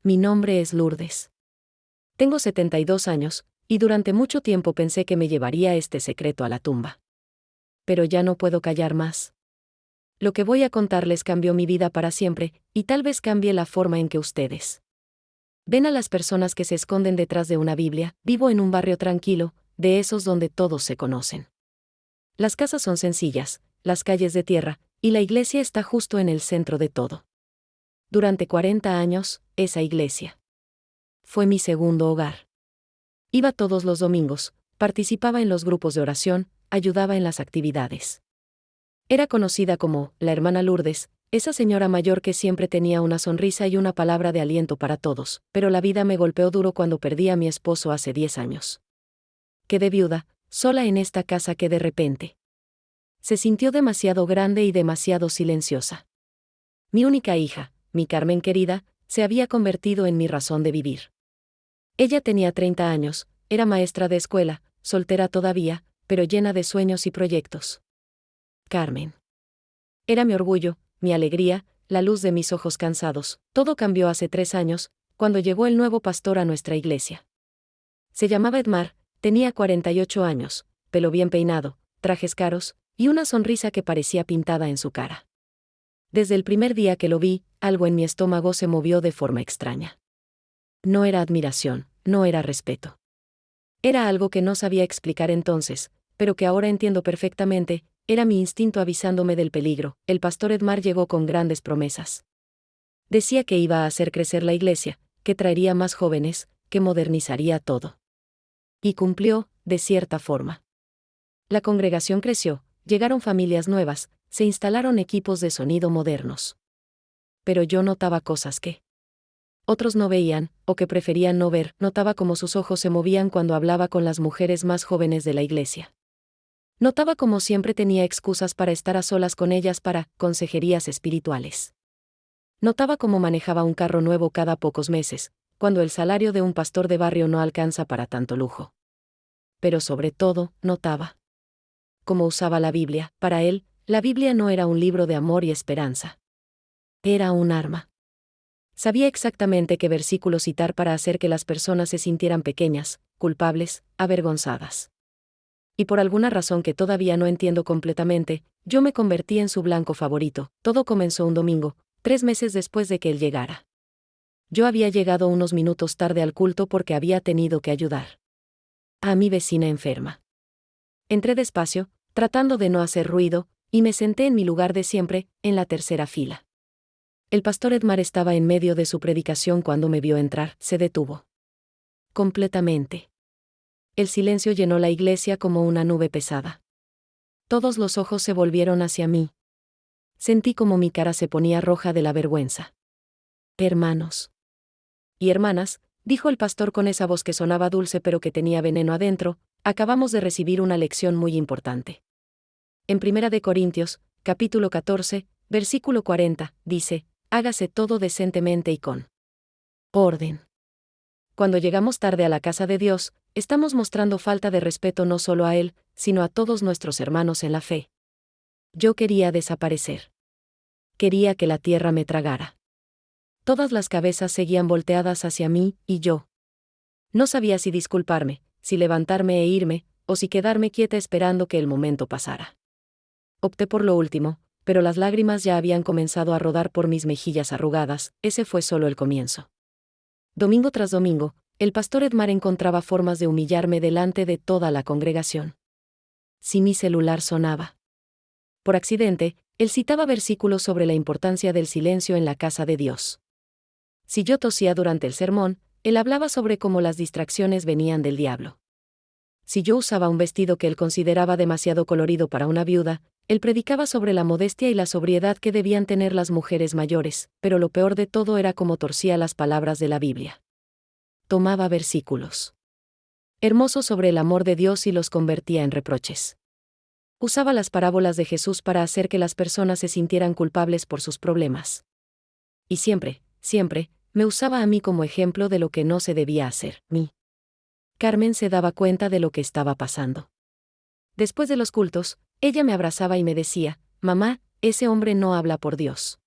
Mi nombre es Lourdes. Tengo 72 años, y durante mucho tiempo pensé que me llevaría este secreto a la tumba. Pero ya no puedo callar más. Lo que voy a contarles cambió mi vida para siempre, y tal vez cambie la forma en que ustedes ven a las personas que se esconden detrás de una Biblia. Vivo en un barrio tranquilo, de esos donde todos se conocen. Las casas son sencillas, las calles de tierra, y la iglesia está justo en el centro de todo. Durante 40 años, esa iglesia fue mi segundo hogar. Iba todos los domingos, participaba en los grupos de oración, ayudaba en las actividades. Era conocida como la hermana Lourdes, esa señora mayor que siempre tenía una sonrisa y una palabra de aliento para todos, pero la vida me golpeó duro cuando perdí a mi esposo hace 10 años. Quedé viuda, sola en esta casa que de repente se sintió demasiado grande y demasiado silenciosa. Mi única hija, mi Carmen querida, se había convertido en mi razón de vivir. Ella tenía 30 años, era maestra de escuela, soltera todavía, pero llena de sueños y proyectos. Carmen era mi orgullo, mi alegría, la luz de mis ojos cansados. Todo cambió hace 3 años, cuando llegó el nuevo pastor a nuestra iglesia. Se llamaba Edmar, tenía 48 años, pelo bien peinado, trajes caros, y una sonrisa que parecía pintada en su cara. Desde el primer día que lo vi, algo en mi estómago se movió de forma extraña. No era admiración, no era respeto. Era algo que no sabía explicar entonces, pero que ahora entiendo perfectamente. Era mi instinto avisándome del peligro. El pastor Edmar llegó con grandes promesas. Decía que iba a hacer crecer la iglesia, que traería más jóvenes, que modernizaría todo. Y cumplió, de cierta forma. La congregación creció, llegaron familias nuevas, se instalaron equipos de sonido modernos. Pero yo notaba cosas que otros no veían, o que preferían no ver. Notaba cómo sus ojos se movían cuando hablaba con las mujeres más jóvenes de la iglesia. Notaba cómo siempre tenía excusas para estar a solas con ellas para consejerías espirituales. Notaba cómo manejaba un carro nuevo cada pocos meses, cuando el salario de un pastor de barrio no alcanza para tanto lujo. Pero sobre todo, notaba cómo usaba la Biblia. Para él, la Biblia no era un libro de amor y esperanza. Era un arma. Sabía exactamente qué versículo citar para hacer que las personas se sintieran pequeñas, culpables, avergonzadas. Y por alguna razón que todavía no entiendo completamente, yo me convertí en su blanco favorito. Todo comenzó un domingo, 3 meses después de que él llegara. Yo había llegado unos minutos tarde al culto porque había tenido que ayudar a mi vecina enferma. Entré despacio, tratando de no hacer ruido, y me senté en mi lugar de siempre, en la tercera fila. El pastor Edmar estaba en medio de su predicación cuando me vio entrar. Se detuvo completamente. El silencio llenó la iglesia como una nube pesada. Todos los ojos se volvieron hacia mí. Sentí como mi cara se ponía roja de la vergüenza. Hermanos y hermanas, dijo el pastor con esa voz que sonaba dulce pero que tenía veneno adentro, acabamos de recibir una lección muy importante. En 1 Corintios, capítulo 14, versículo 40, dice, hágase todo decentemente y con orden. Cuando llegamos tarde a la casa de Dios, estamos mostrando falta de respeto no solo a Él, sino a todos nuestros hermanos en la fe. Yo quería desaparecer. Quería que la tierra me tragara. Todas las cabezas seguían volteadas hacia mí, y yo no sabía si disculparme, si levantarme e irme, o si quedarme quieta esperando que el momento pasara. Opté por lo último, pero las lágrimas ya habían comenzado a rodar por mis mejillas arrugadas. Ese fue solo el comienzo. Domingo tras domingo, el pastor Edmar encontraba formas de humillarme delante de toda la congregación. Si mi celular sonaba por accidente, él citaba versículos sobre la importancia del silencio en la casa de Dios. Si yo tosía durante el sermón, él hablaba sobre cómo las distracciones venían del diablo. Si yo usaba un vestido que él consideraba demasiado colorido para una viuda, él predicaba sobre la modestia y la sobriedad que debían tener las mujeres mayores, pero lo peor de todo era cómo torcía las palabras de la Biblia. Tomaba versículos hermosos sobre el amor de Dios y los convertía en reproches. Usaba las parábolas de Jesús para hacer que las personas se sintieran culpables por sus problemas. Y siempre, me usaba a mí como ejemplo de lo que no se debía hacer. Carmen se daba cuenta de lo que estaba pasando. Después de los cultos, ella me abrazaba y me decía, mamá, ese hombre no habla por Dios.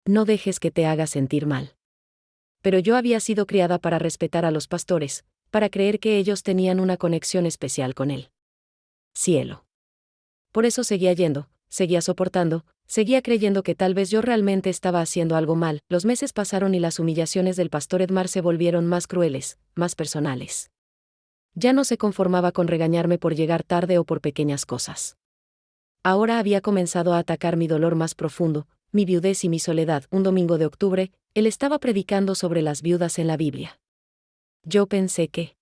No dejes que te haga sentir mal. Pero yo había sido criada para respetar a los pastores, para creer que ellos tenían una conexión especial con él. Cielo. Por eso seguía yendo, seguía soportando, seguía creyendo que tal vez yo realmente estaba haciendo algo mal. Los meses pasaron y las humillaciones del pastor Edmar se volvieron más crueles, más personales. Ya no se conformaba con regañarme por llegar tarde o por pequeñas cosas. Ahora había comenzado a atacar mi dolor más profundo, mi viudez y mi soledad. Un domingo de octubre, él estaba predicando sobre las viudas en la Biblia. Yo pensé que,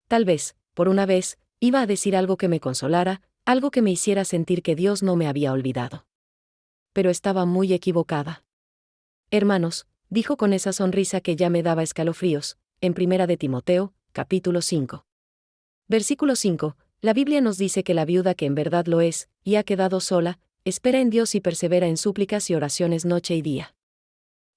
tal vez, por una vez, iba a decir algo que me consolara, algo que me hiciera sentir que Dios no me había olvidado. Pero estaba muy equivocada. Hermanos, dijo con esa sonrisa que ya me daba escalofríos, en 1 de Timoteo, capítulo 5. Versículo 5, la Biblia nos dice que la viuda que en verdad lo es, y ha quedado sola, espera en Dios y persevera en súplicas y oraciones noche y día.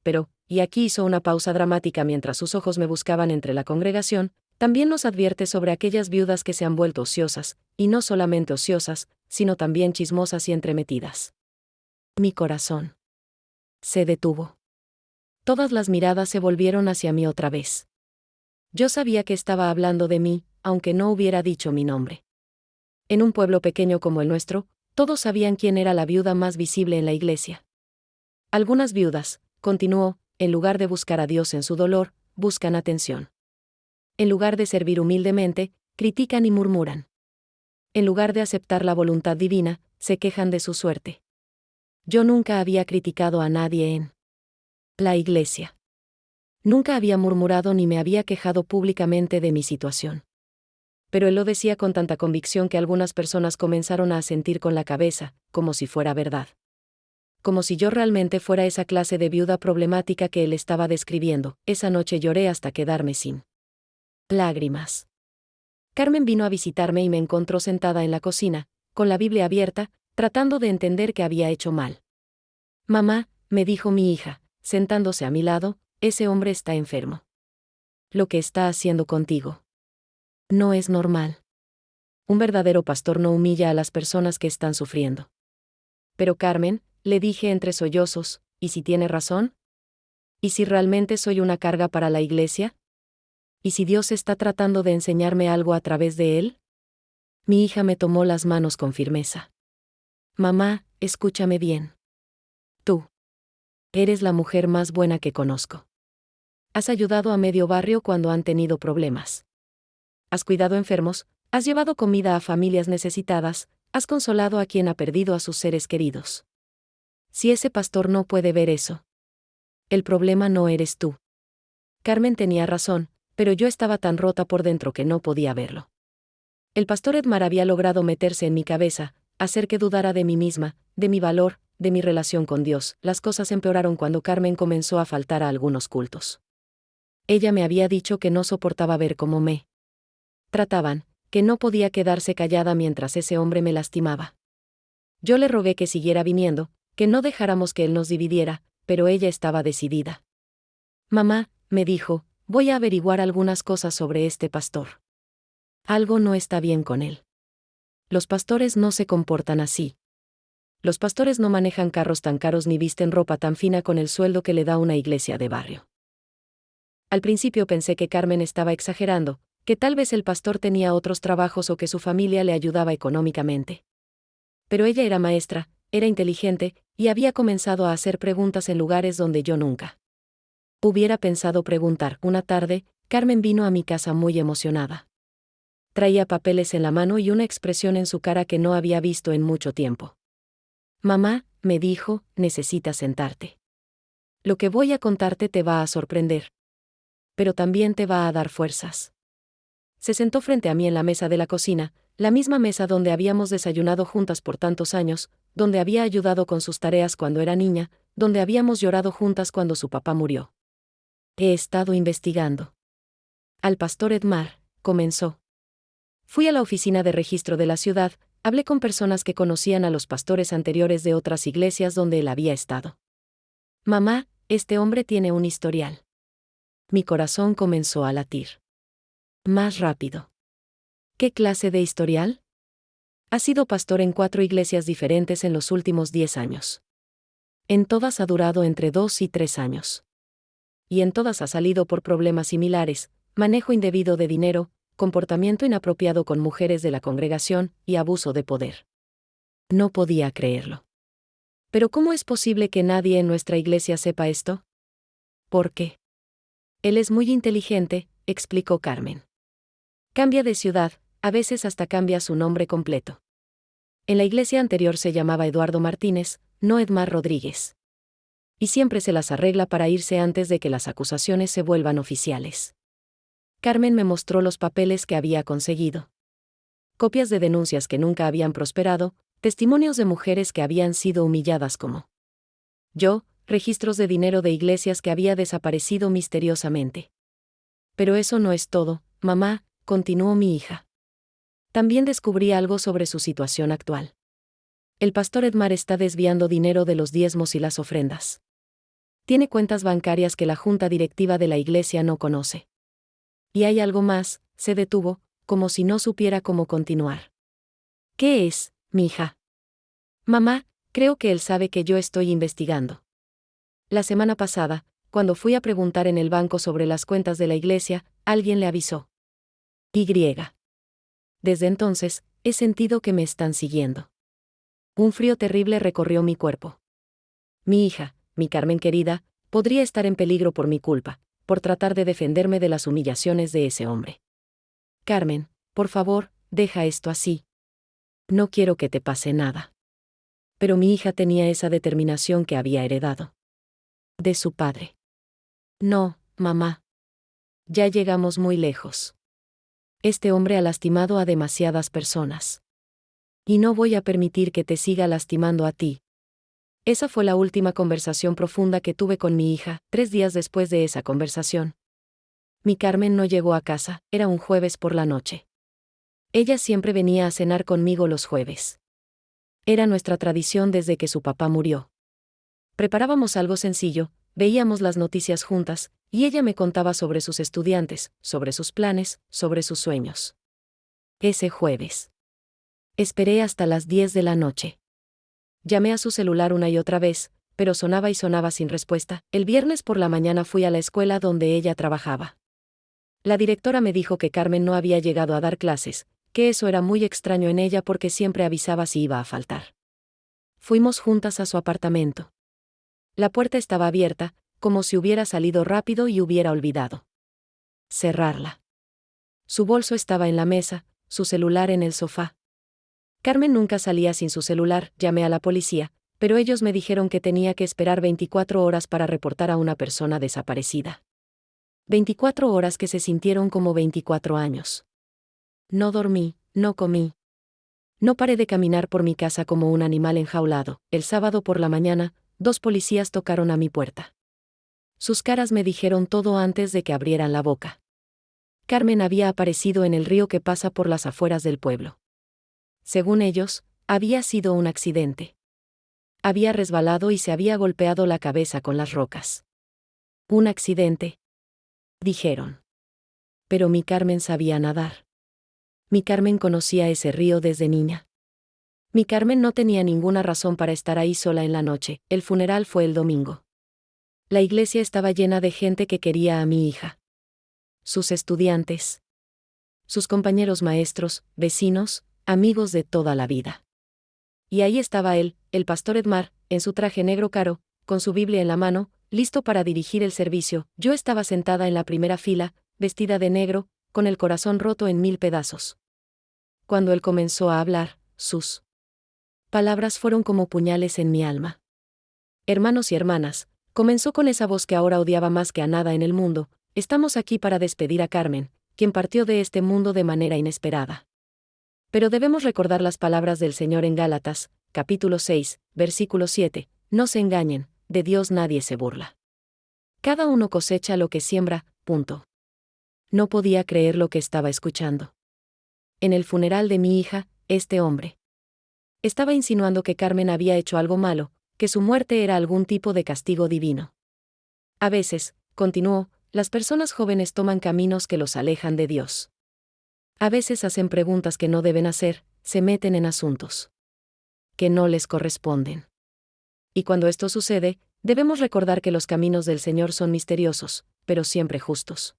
Pero, y aquí hizo una pausa dramática mientras sus ojos me buscaban entre la congregación, también nos advierte sobre aquellas viudas que se han vuelto ociosas, y no solamente ociosas, sino también chismosas y entremetidas. Mi corazón se detuvo. Todas las miradas se volvieron hacia mí otra vez. Yo sabía que estaba hablando de mí, aunque no hubiera dicho mi nombre. En un pueblo pequeño como el nuestro, todos sabían quién era la viuda más visible en la iglesia. Algunas viudas, continuó, en lugar de buscar a Dios en su dolor, buscan atención. En lugar de servir humildemente, critican y murmuran. En lugar de aceptar la voluntad divina, se quejan de su suerte. Yo nunca había criticado a nadie en la iglesia. Nunca había murmurado ni me había quejado públicamente de mi situación. Pero él lo decía con tanta convicción que algunas personas comenzaron a asentir con la cabeza, como si fuera verdad. Como si yo realmente fuera esa clase de viuda problemática que él estaba describiendo. Esa noche lloré hasta quedarme sin lágrimas. Carmen vino a visitarme y me encontró sentada en la cocina, con la Biblia abierta, tratando de entender qué había hecho mal. Mamá, me dijo mi hija, sentándose a mi lado, ese hombre está enfermo. Lo que está haciendo contigo no es normal. Un verdadero pastor no humilla a las personas que están sufriendo. Pero Carmen, le dije entre sollozos, ¿y si tiene razón? ¿Y si realmente soy una carga para la iglesia? ¿Y si Dios está tratando de enseñarme algo a través de él? Mi hija me tomó las manos con firmeza. Mamá, escúchame bien. Tú eres la mujer más buena que conozco. Has ayudado a medio barrio cuando han tenido problemas. Has cuidado enfermos, has llevado comida a familias necesitadas, has consolado a quien ha perdido a sus seres queridos. Si ese pastor no puede ver eso, el problema no eres tú. Carmen tenía razón, pero yo estaba tan rota por dentro que no podía verlo. El pastor Edmar había logrado meterse en mi cabeza, hacer que dudara de mí misma, de mi valor, de mi relación con Dios. Las cosas empeoraron cuando Carmen comenzó a faltar a algunos cultos. Ella me había dicho que no soportaba ver cómo me trataban, que no podía quedarse callada mientras ese hombre me lastimaba. Yo le rogué que siguiera viniendo, que no dejáramos que él nos dividiera, pero ella estaba decidida. Mamá, me dijo, voy a averiguar algunas cosas sobre este pastor. Algo no está bien con él. Los pastores no se comportan así. Los pastores no manejan carros tan caros ni visten ropa tan fina con el sueldo que le da una iglesia de barrio. Al principio pensé que Carmen estaba exagerando, que tal vez el pastor tenía otros trabajos o que su familia le ayudaba económicamente. Pero ella era maestra, era inteligente, y había comenzado a hacer preguntas en lugares donde yo nunca hubiera pensado preguntar. Una tarde, Carmen vino a mi casa muy emocionada. Traía papeles en la mano y una expresión en su cara que no había visto en mucho tiempo. Mamá, me dijo, necesitas sentarte. Lo que voy a contarte te va a sorprender. Pero también te va a dar fuerzas. Se sentó frente a mí en la mesa de la cocina, la misma mesa donde habíamos desayunado juntas por tantos años, donde había ayudado con sus tareas cuando era niña, donde habíamos llorado juntas cuando su papá murió. He estado investigando al pastor Edmar, comenzó. Fui a la oficina de registro de la ciudad, hablé con personas que conocían a los pastores anteriores de otras iglesias donde él había estado. Mamá, este hombre tiene un historial. Mi corazón comenzó a latir más rápido. ¿Qué clase de historial? Ha sido pastor en 4 iglesias diferentes en los últimos 10 años. En todas ha durado entre 2 y 3 años. y en todas ha salido por problemas similares: manejo indebido de dinero, comportamiento inapropiado con mujeres de la congregación y abuso de poder. No podía creerlo. ¿Pero cómo es posible que nadie en nuestra iglesia sepa esto? ¿Por qué? Él es muy inteligente, explicó Carmen. Cambia de ciudad, a veces hasta cambia su nombre completo. En la iglesia anterior se llamaba Eduardo Martínez, no Edmar Rodríguez. Y siempre se las arregla para irse antes de que las acusaciones se vuelvan oficiales. Carmen me mostró los papeles que había conseguido. Copias de denuncias que nunca habían prosperado, testimonios de mujeres que habían sido humilladas como yo, registros de dinero de iglesias que había desaparecido misteriosamente. Pero eso no es todo, mamá, continuó mi hija. También descubrí algo sobre su situación actual. El pastor Edmar está desviando dinero de los diezmos y las ofrendas. Tiene cuentas bancarias que la junta directiva de la iglesia no conoce. Y hay algo más, se detuvo, como si no supiera cómo continuar. ¿Qué es, mi hija? Mamá, creo que él sabe que yo estoy investigando. La semana pasada, cuando fui a preguntar en el banco sobre las cuentas de la iglesia, alguien le avisó. Y. Desde entonces, he sentido que me están siguiendo. Un frío terrible recorrió mi cuerpo. Mi hija, mi Carmen querida, podría estar en peligro por mi culpa, por tratar de defenderme de las humillaciones de ese hombre. Carmen, por favor, deja esto así. No quiero que te pase nada. Pero mi hija tenía esa determinación que había heredado de su padre. No, mamá. Ya llegamos muy lejos. Este hombre ha lastimado a demasiadas personas. Y no voy a permitir que te siga lastimando a ti. Esa fue la última conversación profunda que tuve con mi hija. 3 días después de esa conversación, mi Carmen no llegó a casa, era un jueves por la noche. Ella siempre venía a cenar conmigo los jueves. Era nuestra tradición desde que su papá murió. Preparábamos algo sencillo, veíamos las noticias juntas, y ella me contaba sobre sus estudiantes, sobre sus planes, sobre sus sueños. Ese jueves esperé hasta las 10 de la noche. Llamé a su celular una y otra vez, pero sonaba y sonaba sin respuesta. El viernes por la mañana fui a la escuela donde ella trabajaba. La directora me dijo que Carmen no había llegado a dar clases, que eso era muy extraño en ella porque siempre avisaba si iba a faltar. Fuimos juntas a su apartamento. La puerta estaba abierta, como si hubiera salido rápido y hubiera olvidado cerrarla. Su bolso estaba en la mesa, su celular en el sofá. Carmen nunca salía sin su celular. Llamé a la policía, pero ellos me dijeron que tenía que esperar 24 horas para reportar a una persona desaparecida. 24 horas que se sintieron como 24 años. No dormí, no comí. No paré de caminar por mi casa como un animal enjaulado. El sábado por la mañana, 2 policías tocaron a mi puerta. Sus caras me dijeron todo antes de que abrieran la boca. Carmen había aparecido en el río que pasa por las afueras del pueblo. Según ellos, había sido un accidente. Había resbalado y se había golpeado la cabeza con las rocas. ¿Un accidente?, dijeron. Pero mi Carmen sabía nadar. Mi Carmen conocía ese río desde niña. Mi Carmen no tenía ninguna razón para estar ahí sola en la noche. El funeral fue el domingo. La iglesia estaba llena de gente que quería a mi hija. Sus estudiantes. Sus compañeros maestros, vecinos, amigos de toda la vida. Y ahí estaba él, el pastor Edmar, en su traje negro caro, con su Biblia en la mano, listo para dirigir el servicio. Yo estaba sentada en la primera fila, vestida de negro, con el corazón roto en 1000 pedazos. Cuando él comenzó a hablar, sus palabras fueron como puñales en mi alma. Hermanos y hermanas, comenzó con esa voz que ahora odiaba más que a nada en el mundo: estamos aquí para despedir a Carmen, quien partió de este mundo de manera inesperada. Pero debemos recordar las palabras del Señor en Gálatas, capítulo 6, versículo 7, no se engañen, de Dios nadie se burla. Cada uno cosecha lo que siembra, punto. No podía creer lo que estaba escuchando. En el funeral de mi hija, este hombre estaba insinuando que Carmen había hecho algo malo, que su muerte era algún tipo de castigo divino. A veces, continuó, las personas jóvenes toman caminos que los alejan de Dios. A veces hacen preguntas que no deben hacer, se meten en asuntos que no les corresponden. Y cuando esto sucede, Debemos recordar que los caminos del Señor son misteriosos, pero siempre justos.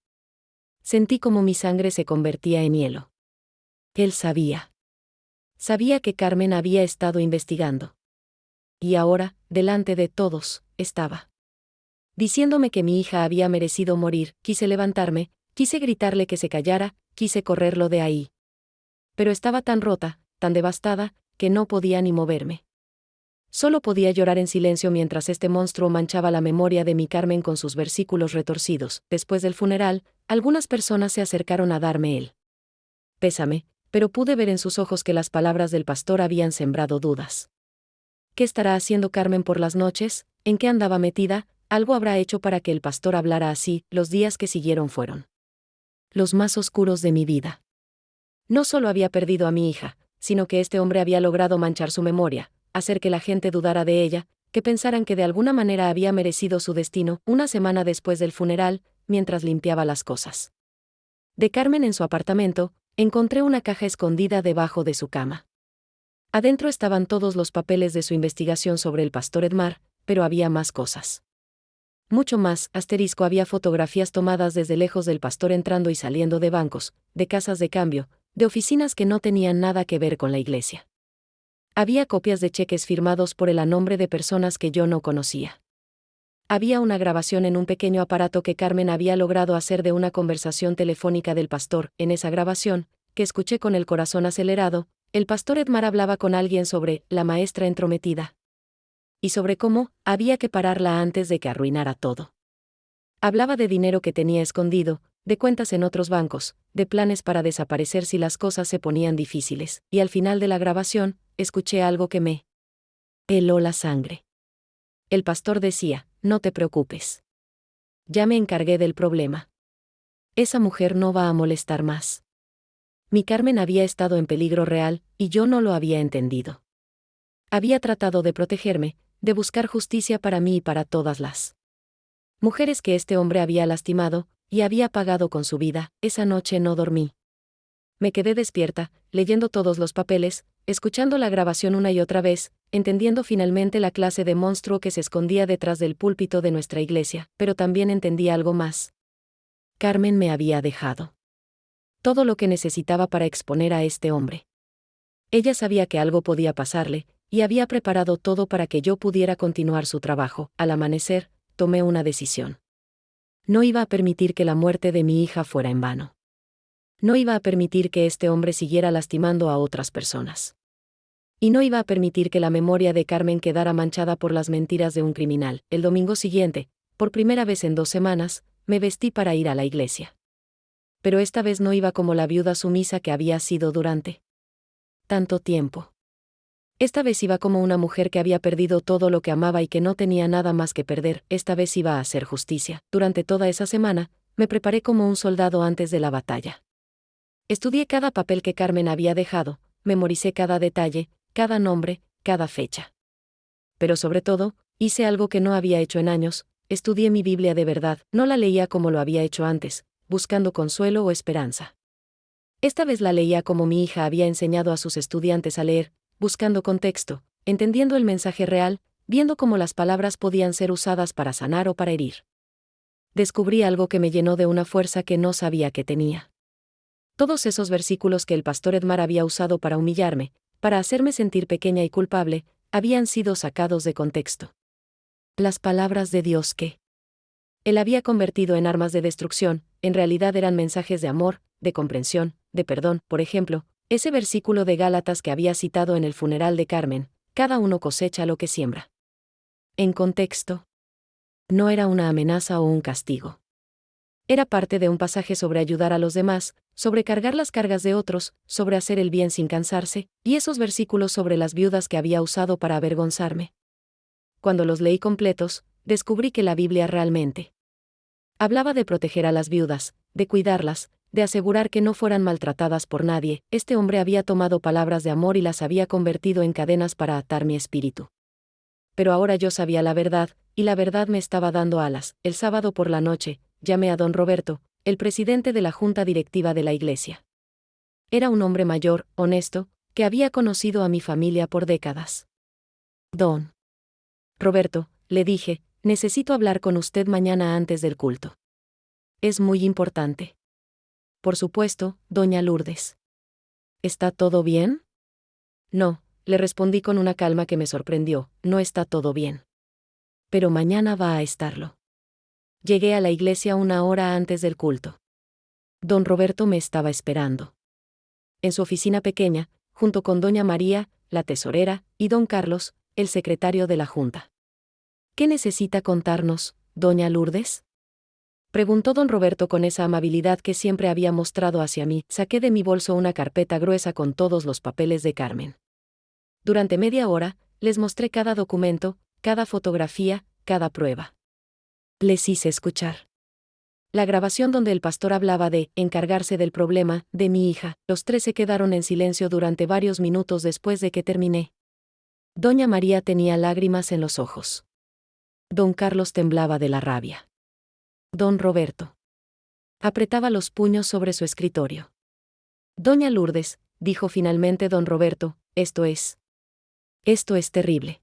Sentí como mi sangre se convertía en hielo. Él sabía. Sabía que Carmen había estado investigando. Y ahora, delante de todos, estaba diciéndome que mi hija había merecido morir. Quise levantarme, quise gritarle que se callara, quise correrlo de ahí. Pero estaba tan rota, tan devastada, que no podía ni moverme. Solo podía llorar en silencio mientras este monstruo manchaba la memoria de mi Carmen con sus versículos retorcidos. Después del funeral, algunas personas se acercaron a darme el pésame, pero pude ver en sus ojos que las palabras del pastor habían sembrado dudas. ¿Qué estará haciendo Carmen por las noches? ¿En qué andaba metida? Algo habrá hecho para que el pastor hablara así. Los días que siguieron fueron los más oscuros de mi vida. No solo había perdido a mi hija, sino que este hombre había logrado manchar su memoria, hacer que la gente dudara de ella, que pensaran que de alguna manera había merecido su destino. Una semana después del funeral, mientras limpiaba las cosas de Carmen en su apartamento, encontré una caja escondida debajo de su cama. Adentro estaban todos los papeles de su investigación sobre el pastor Edmar, pero había más cosas. Mucho más. Había fotografías tomadas desde lejos del pastor entrando y saliendo de bancos, de casas de cambio, de oficinas que no tenían nada que ver con la iglesia. Había copias de cheques firmados por él a nombre de personas que yo no conocía. Había una grabación en un pequeño aparato que Carmen había logrado hacer de una conversación telefónica del pastor. En esa grabación, que escuché con el corazón acelerado, el pastor Edmar hablaba con alguien sobre la maestra entrometida. Y sobre cómo había que pararla antes de que arruinara todo. Hablaba de dinero que tenía escondido, de cuentas en otros bancos, de planes para desaparecer si las cosas se ponían difíciles, y al final de la grabación, escuché algo que me heló la sangre. El pastor decía: no te preocupes. Ya me encargué del problema. Esa mujer no va a molestar más. Mi Carmen había estado en peligro real, y yo no lo había entendido. Había tratado de protegerme, de buscar justicia para mí y para todas las mujeres que este hombre había lastimado, y había pagado con su vida. Esa noche no dormí. Me quedé despierta, leyendo todos los papeles, escuchando la grabación una y otra vez, entendiendo finalmente la clase de monstruo que se escondía detrás del púlpito de nuestra iglesia, pero también entendí algo más. Carmen me había dejado todo lo que necesitaba para exponer a este hombre. Ella sabía que algo podía pasarle, y había preparado todo para que yo pudiera continuar su trabajo. Al amanecer, tomé una decisión. No iba a permitir que la muerte de mi hija fuera en vano. No iba a permitir que este hombre siguiera lastimando a otras personas. Y no iba a permitir que la memoria de Carmen quedara manchada por las mentiras de un criminal. El domingo siguiente, por primera vez en 2 semanas, me vestí para ir a la iglesia. Pero esta vez no iba como la viuda sumisa que había sido durante tanto tiempo. Esta vez iba como una mujer que había perdido todo lo que amaba y que no tenía nada más que perder. Esta vez iba a hacer justicia. Durante toda esa semana, me preparé como un soldado antes de la batalla. Estudié cada papel que Carmen había dejado, memoricé cada detalle, cada nombre, cada fecha. Pero sobre todo, hice algo que no había hecho en años: estudié mi Biblia de verdad. No la leía como lo había hecho antes, buscando consuelo o esperanza. Esta vez la leía como mi hija había enseñado a sus estudiantes a leer, buscando contexto, entendiendo el mensaje real, viendo cómo las palabras podían ser usadas para sanar o para herir. Descubrí algo que me llenó de una fuerza que no sabía que tenía. Todos esos versículos que el pastor Edmar había usado para humillarme, para hacerme sentir pequeña y culpable, habían sido sacados de contexto. Las palabras de Dios que él había convertido en armas de destrucción, en realidad eran mensajes de amor, de comprensión, de perdón. Por ejemplo, ese versículo de Gálatas que había citado en el funeral de Carmen: cada uno cosecha lo que siembra. En contexto, no era una amenaza o un castigo. Era parte de un pasaje sobre ayudar a los demás, sobre cargar las cargas de otros, sobre hacer el bien sin cansarse, y esos versículos sobre las viudas que había usado para avergonzarme. Cuando los leí completos, descubrí que la Biblia realmente hablaba de proteger a las viudas, de cuidarlas, de asegurar que no fueran maltratadas por nadie. Este hombre había tomado palabras de amor y las había convertido en cadenas para atar mi espíritu. Pero ahora yo sabía la verdad, y la verdad me estaba dando alas. El sábado por la noche, llamé a don Roberto, el presidente de la junta directiva de la iglesia. Era un hombre mayor, honesto, que había conocido a mi familia por décadas. Don Roberto, le dije, necesito hablar con usted mañana antes del culto. Es muy importante. Por supuesto, doña Lourdes. ¿Está todo bien? No, le respondí con una calma que me sorprendió, no está todo bien. Pero mañana va a estarlo. Llegué a la iglesia una hora antes del culto. Don Roberto me estaba esperando. En su oficina pequeña, junto con doña María, la tesorera, y don Carlos, el secretario de la Junta. ¿Qué necesita contarnos, doña Lourdes? Preguntó don Roberto con esa amabilidad que siempre había mostrado hacia mí. Saqué de mi bolso una carpeta gruesa con todos los papeles de Carmen. Durante media hora, les mostré cada documento, cada fotografía, cada prueba. Les hice escuchar la grabación donde el pastor hablaba de encargarse del problema de mi hija. Los tres se quedaron en silencio durante varios minutos después de que terminé. Doña María tenía lágrimas en los ojos. Don Carlos temblaba de la rabia. Don Roberto apretaba los puños sobre su escritorio. Doña Lourdes, dijo finalmente don Roberto, esto es terrible.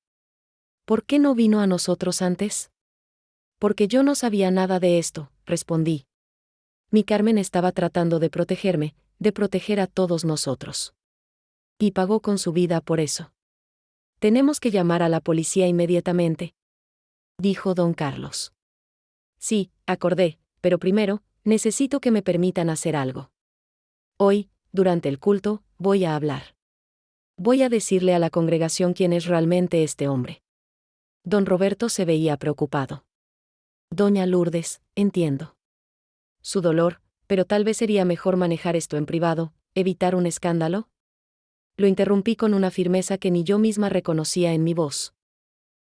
¿Por qué no vino a nosotros antes? Porque yo no sabía nada de esto, respondí. Mi Carmen estaba tratando de protegerme, de proteger a todos nosotros. Y pagó con su vida por eso. Tenemos que llamar a la policía inmediatamente, dijo don Carlos. Sí, acordé, pero primero, necesito que me permitan hacer algo. Hoy, durante el culto, voy a hablar. Voy a decirle a la congregación quién es realmente este hombre. Don Roberto se veía preocupado. Doña Lourdes, entiendo su dolor, pero tal vez sería mejor manejar esto en privado, evitar un escándalo. Lo interrumpí con una firmeza que ni yo misma reconocía en mi voz.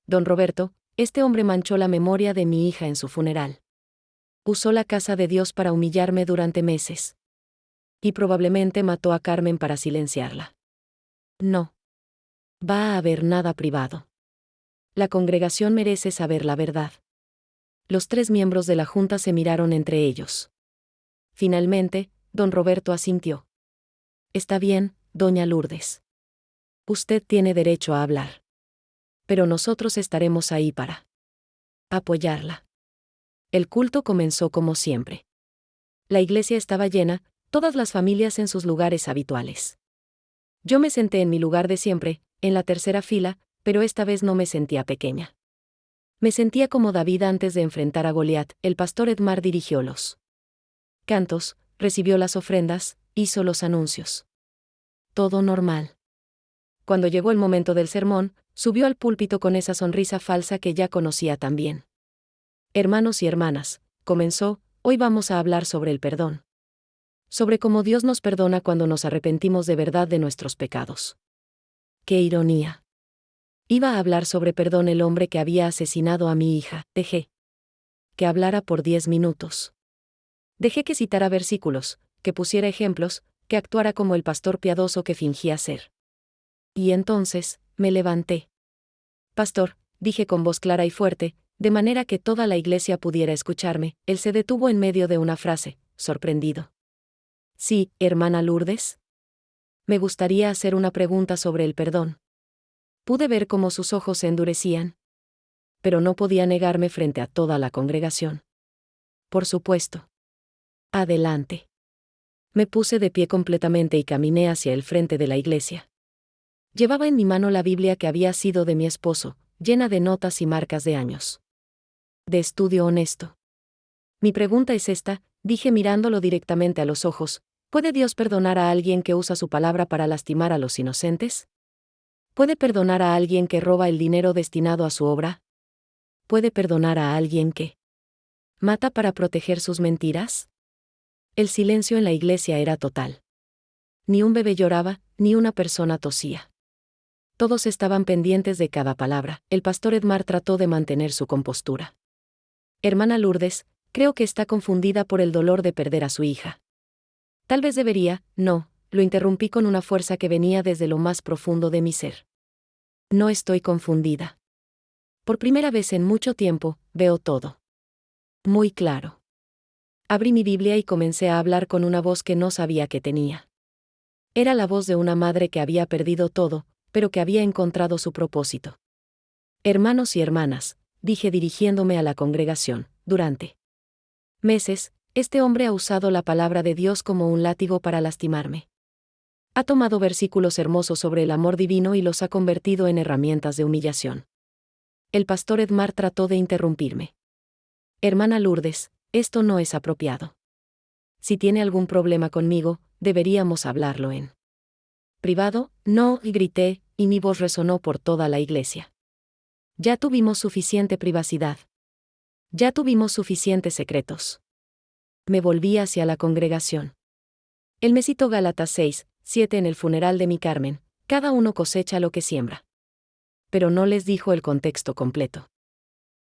Don Roberto, este hombre manchó la memoria de mi hija en su funeral. Usó la casa de Dios para humillarme durante meses. Y probablemente mató a Carmen para silenciarla. No. Va a haber nada privado. La congregación merece saber la verdad. Los tres miembros de la Junta se miraron entre ellos. Finalmente, don Roberto asintió. Está bien, doña Lourdes. Usted tiene derecho a hablar. Pero nosotros estaremos ahí para apoyarla. El culto comenzó como siempre. La iglesia estaba llena, todas las familias en sus lugares habituales. Yo me senté en mi lugar de siempre, en la tercera fila, pero esta vez no me sentía pequeña. Me sentía como David antes de enfrentar a Goliat. El pastor Edmar dirigió los cantos, recibió las ofrendas, hizo los anuncios. Todo normal. Cuando llegó el momento del sermón, subió al púlpito con esa sonrisa falsa que ya conocía tan bien. Hermanos y hermanas, comenzó, hoy vamos a hablar sobre el perdón. Sobre cómo Dios nos perdona cuando nos arrepentimos de verdad de nuestros pecados. ¡Qué ironía! Iba a hablar sobre perdón el hombre que había asesinado a mi hija. Dejé que hablara por 10 minutos. Dejé que citara versículos, que pusiera ejemplos, que actuara como el pastor piadoso que fingía ser. Y entonces, me levanté. Pastor, dije con voz clara y fuerte, de manera que toda la iglesia pudiera escucharme. Él se detuvo en medio de una frase, sorprendido. Sí, hermana Lourdes. Me gustaría hacer una pregunta sobre el perdón. Pude ver cómo sus ojos se endurecían. Pero no podía negarme frente a toda la congregación. Por supuesto. Adelante. Me puse de pie completamente y caminé hacia el frente de la iglesia. Llevaba en mi mano la Biblia que había sido de mi esposo, llena de notas y marcas de años de estudio honesto. Mi pregunta es esta, dije mirándolo directamente a los ojos, ¿puede Dios perdonar a alguien que usa su palabra para lastimar a los inocentes? ¿Puede perdonar a alguien que roba el dinero destinado a su obra? ¿Puede perdonar a alguien que mata para proteger sus mentiras? El silencio en la iglesia era total. Ni un bebé lloraba, ni una persona tosía. Todos estaban pendientes de cada palabra. El pastor Edmar trató de mantener su compostura. Hermana Lourdes, creo que está confundida por el dolor de perder a su hija. Tal vez debería, no, lo interrumpí con una fuerza que venía desde lo más profundo de mi ser. No estoy confundida. Por primera vez en mucho tiempo, veo todo muy claro. Abrí mi Biblia y comencé a hablar con una voz que no sabía que tenía. Era la voz de una madre que había perdido todo, pero que había encontrado su propósito. Hermanos y hermanas, dije dirigiéndome a la congregación, durante meses, este hombre ha usado la palabra de Dios como un látigo para lastimarme. Ha tomado versículos hermosos sobre el amor divino y los ha convertido en herramientas de humillación. El pastor Edmar trató de interrumpirme. Hermana Lourdes, esto no es apropiado. Si tiene algún problema conmigo, deberíamos hablarlo en privado. No, y grité, y mi voz resonó por toda la iglesia. Ya tuvimos suficiente privacidad. Ya tuvimos suficientes secretos. Me volví hacia la congregación. Él me citó Gálatas 6:7 en el funeral de mi Carmen: cada uno cosecha lo que siembra. Pero no les dijo el contexto completo.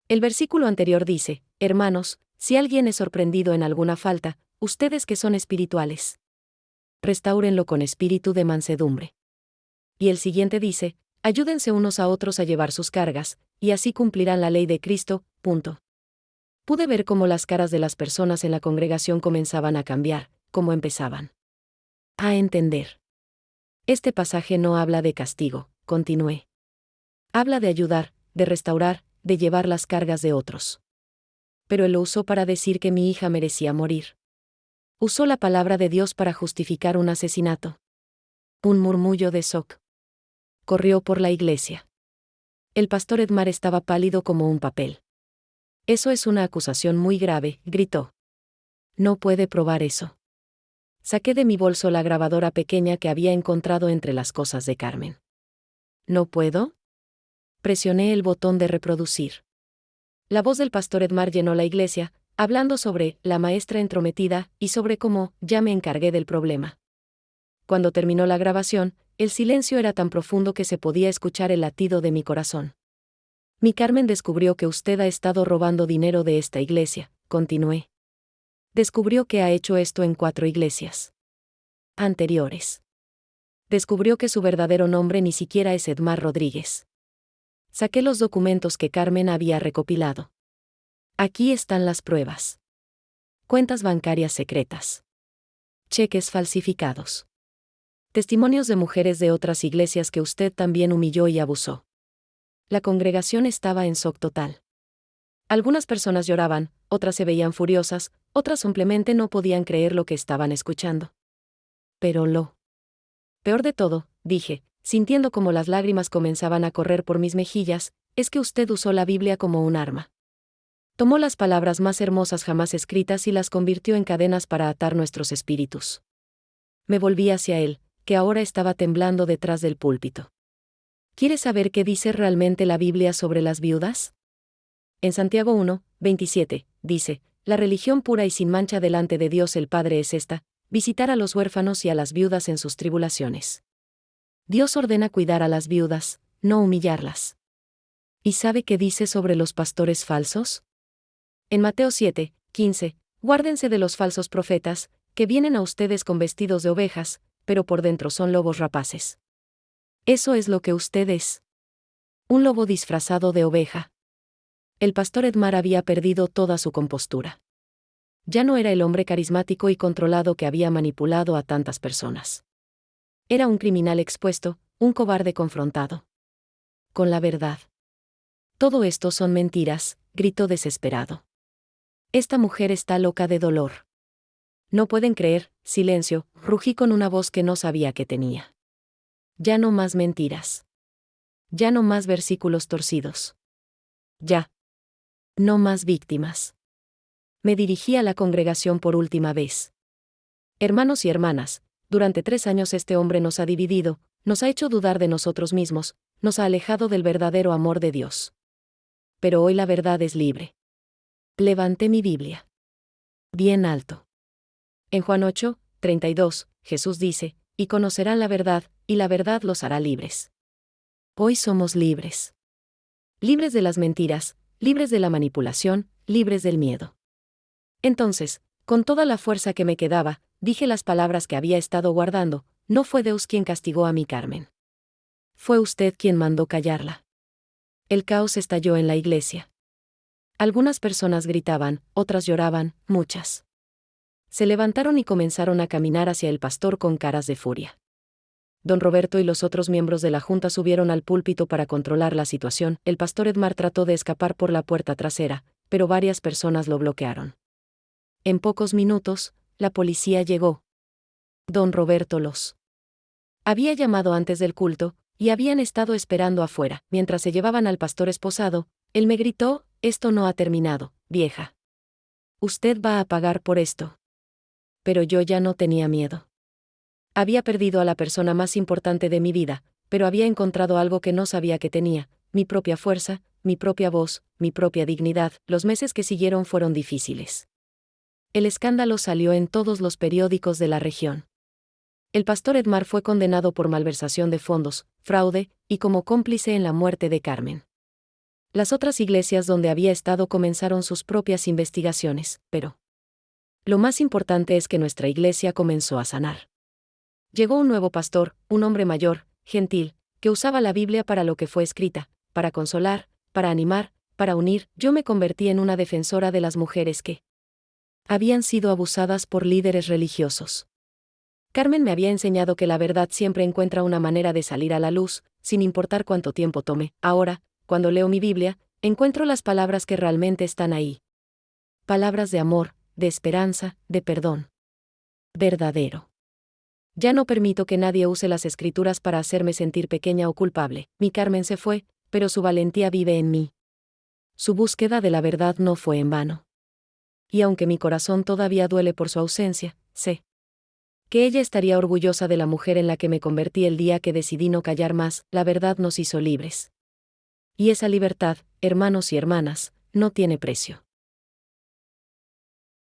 El versículo anterior dice: hermanos, si alguien es sorprendido en alguna falta, ustedes que son espirituales, restáurenlo con espíritu de mansedumbre. Y el siguiente dice: ayúdense unos a otros a llevar sus cargas, y así cumplirán la ley de Cristo. Pude ver cómo las caras de las personas en la congregación comenzaban a cambiar, cómo empezaban a entender. Este pasaje no habla de castigo, continué. Habla de ayudar, de restaurar, de llevar las cargas de otros. Pero él lo usó para decir que mi hija merecía morir. Usó la palabra de Dios para justificar un asesinato. Un murmullo de shock corrió por la iglesia. El pastor Edmar estaba pálido como un papel. Eso es una acusación muy grave, gritó. No puede probar eso. Saqué de mi bolso la grabadora pequeña que había encontrado entre las cosas de Carmen. ¿No puedo? Presioné el botón de reproducir. La voz del pastor Edmar llenó la iglesia, hablando sobre la maestra entrometida y sobre cómo ya me encargué del problema. Cuando terminó la grabación, el silencio era tan profundo que se podía escuchar el latido de mi corazón. Mi Carmen descubrió que usted ha estado robando dinero de esta iglesia, continué. Descubrió que ha hecho esto en 4 iglesias anteriores. Descubrió que su verdadero nombre ni siquiera es Edmar Rodríguez. Saqué los documentos que Carmen había recopilado. Aquí están las pruebas. Cuentas bancarias secretas. Cheques falsificados. Testimonios de mujeres de otras iglesias que usted también humilló y abusó. La congregación estaba en shock total. Algunas personas lloraban, otras se veían furiosas, otras simplemente no podían creer lo que estaban escuchando. Pero lo peor de todo, dije, sintiendo como las lágrimas comenzaban a correr por mis mejillas, es que usted usó la Biblia como un arma. Tomó las palabras más hermosas jamás escritas y las convirtió en cadenas para atar nuestros espíritus. Me volví hacia él, que ahora estaba temblando detrás del púlpito. ¿Quieres saber qué dice realmente la Biblia sobre las viudas? En Santiago 1:27, dice: la religión pura y sin mancha delante de Dios el Padre es esta: visitar a los huérfanos y a las viudas en sus tribulaciones. Dios ordena cuidar a las viudas, no humillarlas. ¿Y sabe qué dice sobre los pastores falsos? En Mateo 7:15, guárdense de los falsos profetas, que vienen a ustedes con vestidos de ovejas, pero por dentro son lobos rapaces. Eso es lo que usted es. Un lobo disfrazado de oveja. El pastor Edmar había perdido toda su compostura. Ya no era el hombre carismático y controlado que había manipulado a tantas personas. Era un criminal expuesto, un cobarde confrontado con la verdad. Todo esto son mentiras, gritó desesperado. Esta mujer está loca de dolor. No pueden creer, silencio, rugí con una voz que no sabía que tenía. Ya no más mentiras. Ya no más versículos torcidos. Ya. No más víctimas. Me dirigí a la congregación por última vez. Hermanos y hermanas, durante 3 años este hombre nos ha dividido, nos ha hecho dudar de nosotros mismos, nos ha alejado del verdadero amor de Dios. Pero hoy la verdad es libre. Levanté mi Biblia bien alto. En Juan 8:32, Jesús dice: y conocerán la verdad, y la verdad los hará libres. Hoy somos libres. Libres de las mentiras, libres de la manipulación, libres del miedo. Entonces, con toda la fuerza que me quedaba, dije las palabras que había estado guardando: no fue Dios quien castigó a mi Carmen. Fue usted quien mandó callarla. El caos estalló en la iglesia. Algunas personas gritaban, otras lloraban, muchas se levantaron y comenzaron a caminar hacia el pastor con caras de furia. Don Roberto y los otros miembros de la junta subieron al púlpito para controlar la situación. El pastor Edmar trató de escapar por la puerta trasera, pero varias personas lo bloquearon. En pocos minutos, la policía llegó. Don Roberto los había llamado antes del culto, y habían estado esperando afuera. Mientras se llevaban al pastor esposado, él me gritó: «Esto no ha terminado, vieja. Usted va a pagar por esto». Pero yo ya no tenía miedo. Había perdido a la persona más importante de mi vida, pero había encontrado algo que no sabía que tenía: mi propia fuerza, mi propia voz, mi propia dignidad. Los meses que siguieron fueron difíciles. El escándalo salió en todos los periódicos de la región. El pastor Edmar fue condenado por malversación de fondos, fraude, y como cómplice en la muerte de Carmen. Las otras iglesias donde había estado comenzaron sus propias investigaciones, pero lo más importante es que nuestra iglesia comenzó a sanar. Llegó un nuevo pastor, un hombre mayor, gentil, que usaba la Biblia para lo que fue escrita, para consolar, para animar, para unir. Yo me convertí en una defensora de las mujeres que habían sido abusadas por líderes religiosos. Carmen me había enseñado que la verdad siempre encuentra una manera de salir a la luz, sin importar cuánto tiempo tome. Ahora, cuando leo mi Biblia, encuentro las palabras que realmente están ahí. Palabras de amor, de esperanza, de perdón. Verdadero. Ya no permito que nadie use las escrituras para hacerme sentir pequeña o culpable. Mi Carmen se fue, pero su valentía vive en mí. Su búsqueda de la verdad no fue en vano. Y aunque mi corazón todavía duele por su ausencia, sé que ella estaría orgullosa de la mujer en la que me convertí el día que decidí no callar más. La verdad nos hizo libres. Y esa libertad, hermanos y hermanas, no tiene precio.